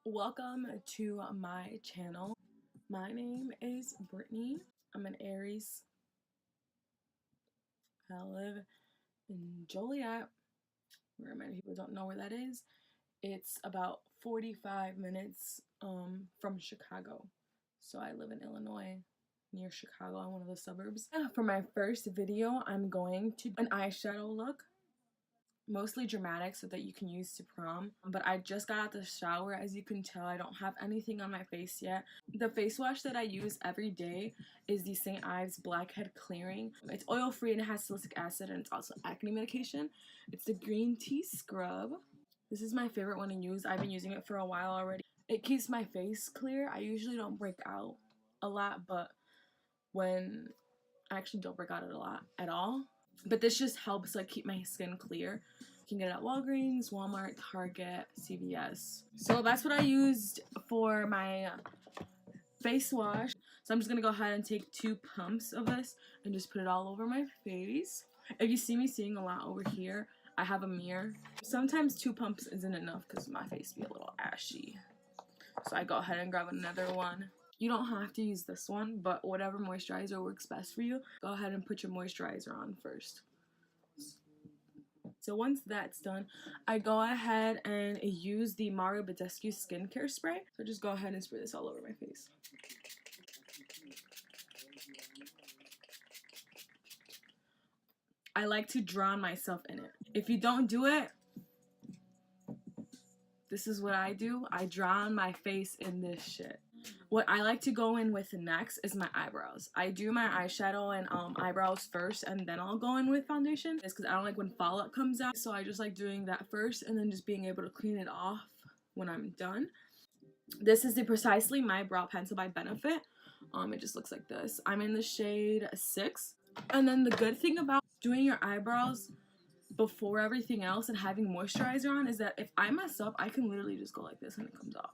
Welcome to my channel. My name is Brittany. I'm an Aries. I live in Joliet, where many people don't know where that is. It's about 45 minutes from Chicago. So I live in Illinois, near Chicago, in one of the suburbs. For my first video, I'm going to do an eyeshadow look. Mostly dramatic so that you can use to prom, but I just got out the shower. As you can tell, I don't have anything on my face yet. The face wash that I use every day is the St. Ives Blackhead Clearing. It's oil free and it has salicylic acid, and it's also acne medication. It's the green tea scrub. This is my favorite one to use. I've been using it for a while already. It keeps my face clear. I usually don't break out a lot, but when I actually don't break out a lot at all. But this just helps like keep my skin clear. You can get it at Walgreens, Walmart, Target, CVS. So that's what I used for my face wash. So I'm just gonna go ahead and take 2 pumps of this and just put it all over my face. If you see me seeing a lot over here, I have a mirror. Sometimes 2 pumps isn't enough because my face be a little ashy. So I go ahead and grab another one. You don't have to use this one, but whatever moisturizer works best for you, go ahead and put your moisturizer on first. So once that's done, I go ahead and use the Mario Badescu skincare spray. So just go ahead and spray this all over my face. I like to drown myself in it. If you don't do it, this is what I do. I drown my face in this shit. What I like to go in with next is my eyebrows. I do my eyeshadow and eyebrows first, and then I'll go in with foundation. It's because I don't like when fallout comes out, so I just like doing that first and then just being able to clean it off when I'm done. This is the Precisely My Brow Pencil by Benefit. It just looks like this. I'm in the shade 6. And then the good thing about doing your eyebrows before everything else and having moisturizer on is that if I mess up, I can literally just go like this and it comes off.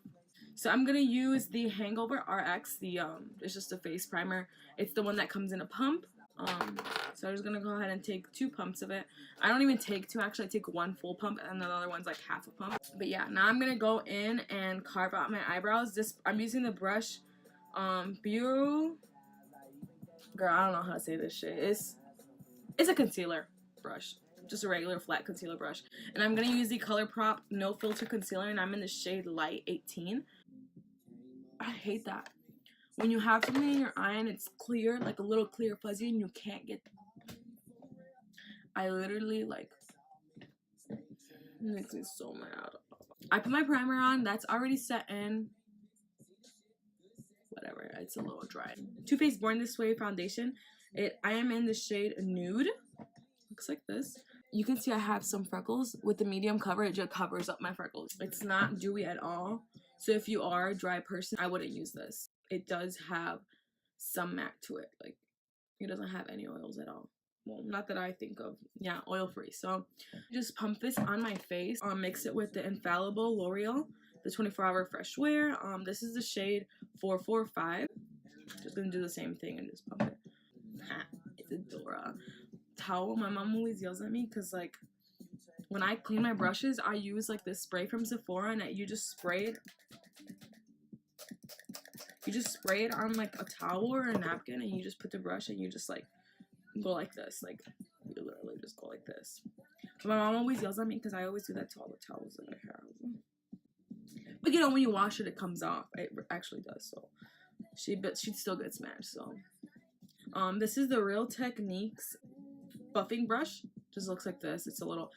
So I'm gonna use the Hangover RX. It's just a face primer. It's the one that comes in a pump. So I'm just gonna go ahead and take 2 pumps of it. I don't even take 2, actually I take 1 full pump and the other one's like half a pump. But yeah, now I'm gonna go in and carve out my eyebrows. I'm using the brush Bureau. Girl, I don't know how to say this shit. It's a concealer brush. Just a regular flat concealer brush. And I'm gonna use the ColourPop No Filter Concealer, and I'm in the shade Light 18. I hate that. When you have something in your eye and it's clear, like a little clear fuzzy, and you can't get... I literally, like... It makes me so mad. I put my primer on. That's already set in. Whatever. It's a little dry. Too Faced Born This Way foundation. I am in the shade Nude. Looks like this. You can see I have some freckles. With the medium coverage, it covers up my freckles. It's not dewy at all. So if you are a dry person, I wouldn't use this. It does have some matte to it. Like, it doesn't have any oils at all. Well, not that I think of. Yeah, oil free. So just pump this on my face. Mix it with the Infallible L'Oreal, the 24-hour fresh wear. This is the shade 445. Just gonna do the same thing and just pump it. It's Adora. Towel. My mom always yells at me because like when I clean my brushes, I use like this spray from Sephora, and you just spray it. You just spray it on like a towel or a napkin, and you just put the brush and you just like go like this. Like you literally just go like this. But my mom always yells at me because I always do that to all the towels that I have. But you know, when you wash it, it comes off. It actually does. So she still gets mad. So this is the Real Techniques buffing brush. Just looks like this. It's a little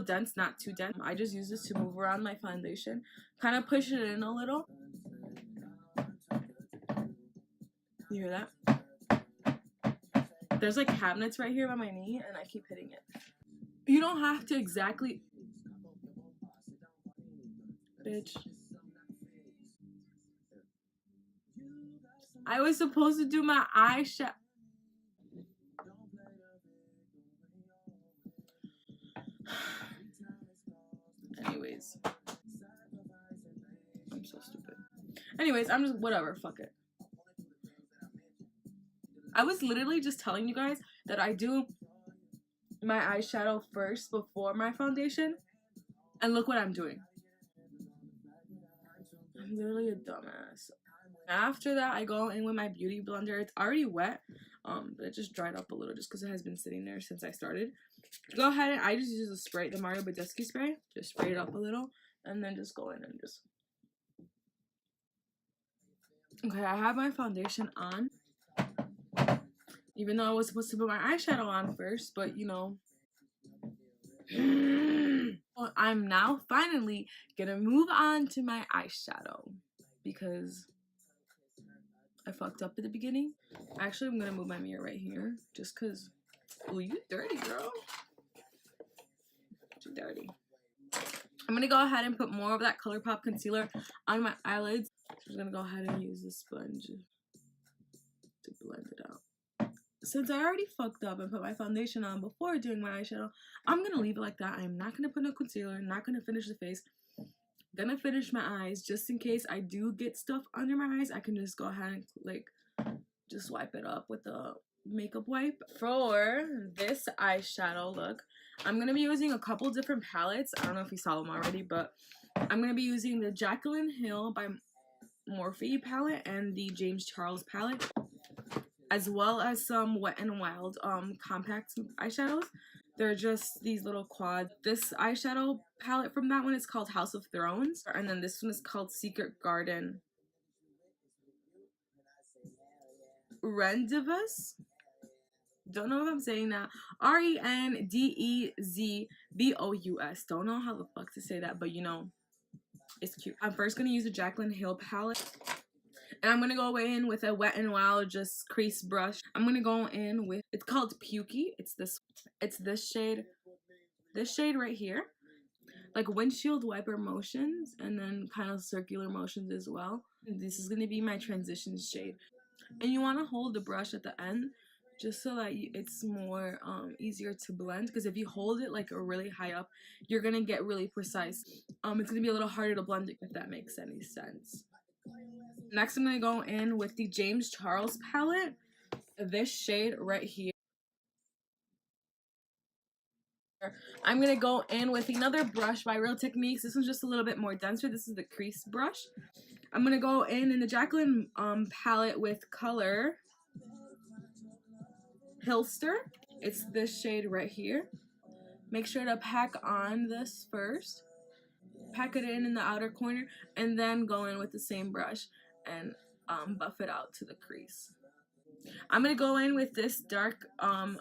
dense, not too dense. I just use this to move around my foundation, kind of push it in a little. You hear that? There's like cabinets right here by my knee, and I keep hitting it. You don't have to exactly, bitch. I was supposed to do my eyeshadow. Anyways, I'm so stupid. Anyways, I'm just whatever, fuck it. I was literally just telling you guys that I do my eyeshadow first before my foundation, and look what I'm doing. I'm literally a dumbass. After that, I go in with my beauty blender. It's already wet, but it just dried up a little just because it has been sitting there since I started. Go ahead and I just use a spray, the Mario Badescu spray. Just spray it up a little, and then just go in and just. Okay, I have my foundation on. Even though I was supposed to put my eyeshadow on first, but you know. I'm now finally gonna move on to my eyeshadow because I fucked up at the beginning. Actually, I'm gonna move my mirror right here just because. Oh, you dirty, girl. Too dirty. I'm gonna go ahead and put more of that ColourPop concealer on my eyelids. I'm just gonna go ahead and use the sponge to blend it out. Since I already fucked up and put my foundation on before doing my eyeshadow, I'm gonna leave it like that. I'm not gonna put no concealer, not gonna finish the face. Gonna finish my eyes just in case I do get stuff under my eyes. I can just go ahead and like just wipe it up with the makeup wipe. For this eyeshadow look, I'm gonna be using a couple different palettes. I don't know if you saw them already, but I'm gonna be using the Jaclyn Hill by Morphe palette and the James Charles palette, as well as some Wet n Wild compact eyeshadows. They're just these little quads. This eyeshadow palette from that one is called House of Thrones, and then this one is called Secret Garden Rendezvous. Don't know if I'm saying that. Rendezvous. Don't know how the fuck to say that, but you know, it's cute. I'm first gonna use the Jaclyn Hill palette. And I'm gonna go in with a Wet n Wild just crease brush. I'm gonna go in with, it's called Pukey. It's this shade. This shade right here. Like windshield wiper motions and then kind of circular motions as well. This is gonna be my transition shade. And you wanna hold the brush at the end just so that it's more easier to blend, because if you hold it like really high up, you're gonna get really precise. It's gonna be a little harder to blend it, if that makes any sense. Next, I'm gonna go in with the James Charles palette, this shade right here. I'm gonna go in with another brush by Real Techniques. This one's just a little bit more denser. This is the Crease brush. I'm gonna go in the Jaclyn palette with color Hilster. It's this shade right here. Make sure to pack on this first. Pack it in the outer corner, and then go in with the same brush and buff it out to the crease. I'm gonna go in with this dark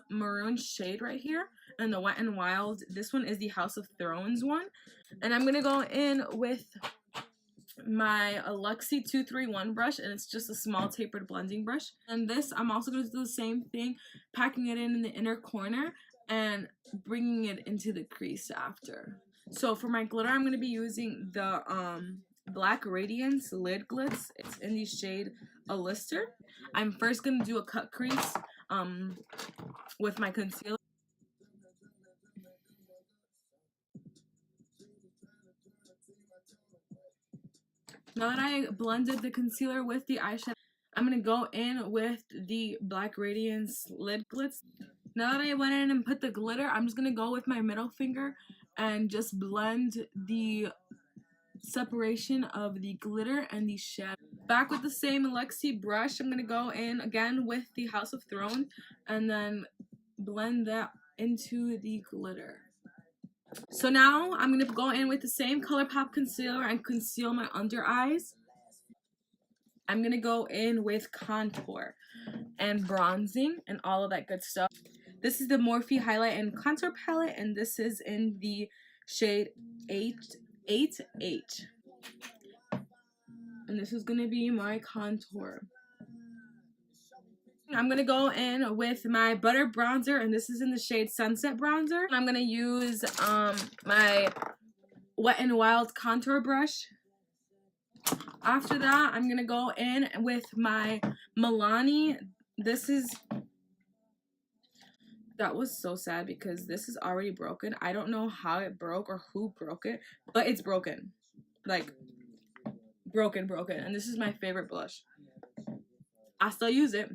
maroon shade right here and the Wet n Wild. This one is the House of Thrones one. And I'm gonna go in with my Luxie 231 brush, and it's just a small tapered blending brush. And this, I'm also gonna do the same thing, packing it in the inner corner and bringing it into the crease after. So for my glitter, I'm gonna be using the Black Radiance Lid Glitz. It's in the shade Alistair. I'm first gonna do a cut crease with my concealer. Now that I blended the concealer with the eyeshadow, I'm gonna go in with the Black Radiance Lid Glitz. Now that I went in and put the glitter, I'm just gonna go with my middle finger and just blend the separation of the glitter and the shadow. Back with the same Luxie brush, I'm gonna go in again with the House of Thrones and then blend that into the glitter. So now I'm gonna go in with the same ColourPop concealer and conceal my under eyes. I'm gonna go in with contour and bronzing and all of that good stuff. This is the Morphe Highlight and Contour Palette, and this is in the shade 8H. And this is gonna be my contour. I'm gonna go in with my Butter Bronzer, and this is in the shade Sunset Bronzer. I'm gonna use my Wet n Wild contour brush. After that, I'm gonna go in with my Milani. That was so sad because this is already broken. I don't know how it broke or who broke it, but it's broken. Like, broken. And this is my favorite blush. I still use it.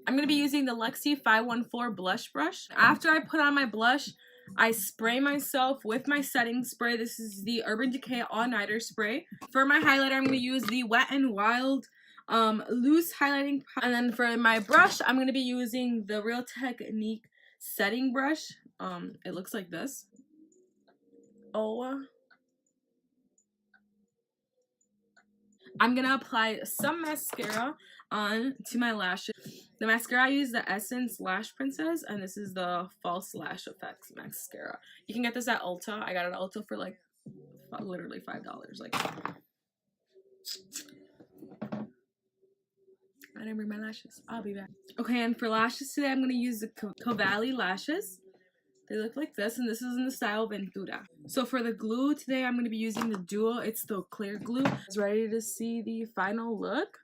I'm going to be using the Luxie 514 blush brush. After I put on my blush, I spray myself with my setting spray. This is the Urban Decay All Nighter Spray. For my highlighter, I'm going to use the Wet n Wild loose highlighting. And then for my brush, I'm going to be using the Real Technique setting brush. It looks like this. Oh. I'm going to apply some mascara on to my lashes. The mascara I use, the Essence Lash Princess, and this is the False Lash Effects mascara. You can get this at Ulta. I got it at Ulta for like literally $5. Like, I didn't bring my lashes. I'll be back. Okay, and for lashes today, I'm gonna use the Cavalli lashes. They look like this, and this is in the style Ventura. So for the glue today, I'm gonna be using the Duo. It's the clear glue. Is ready to see the final look?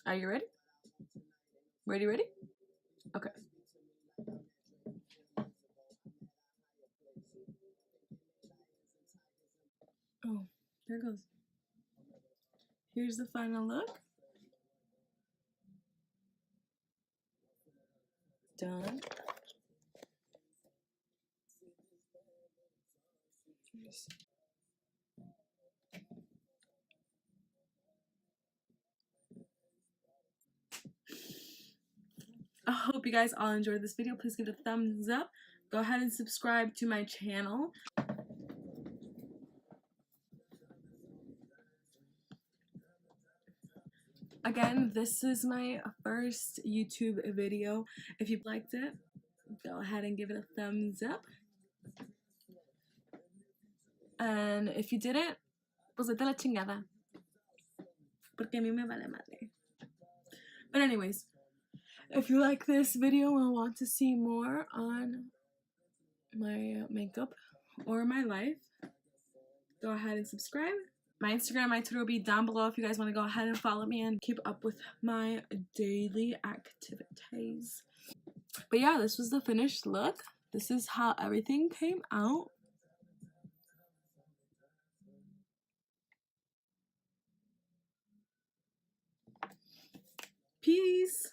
Are you ready? Ready? Okay. Oh, there it goes. Here's the final look. Done. I hope you guys all enjoyed this video. Please give it a thumbs up. Go ahead and subscribe to my channel. Again, this is my first YouTube video. If you liked it, go ahead and give it a thumbs up. And if you didn't, pues vete a la chingada. Porque a mí me vale madre. But anyways, if you like this video and want to see more on my makeup or my life, go ahead and subscribe. My Instagram, my Twitter will be down below if you guys want to go ahead and follow me and keep up with my daily activities. But yeah, this was the finished look. This is how everything came out. Peace.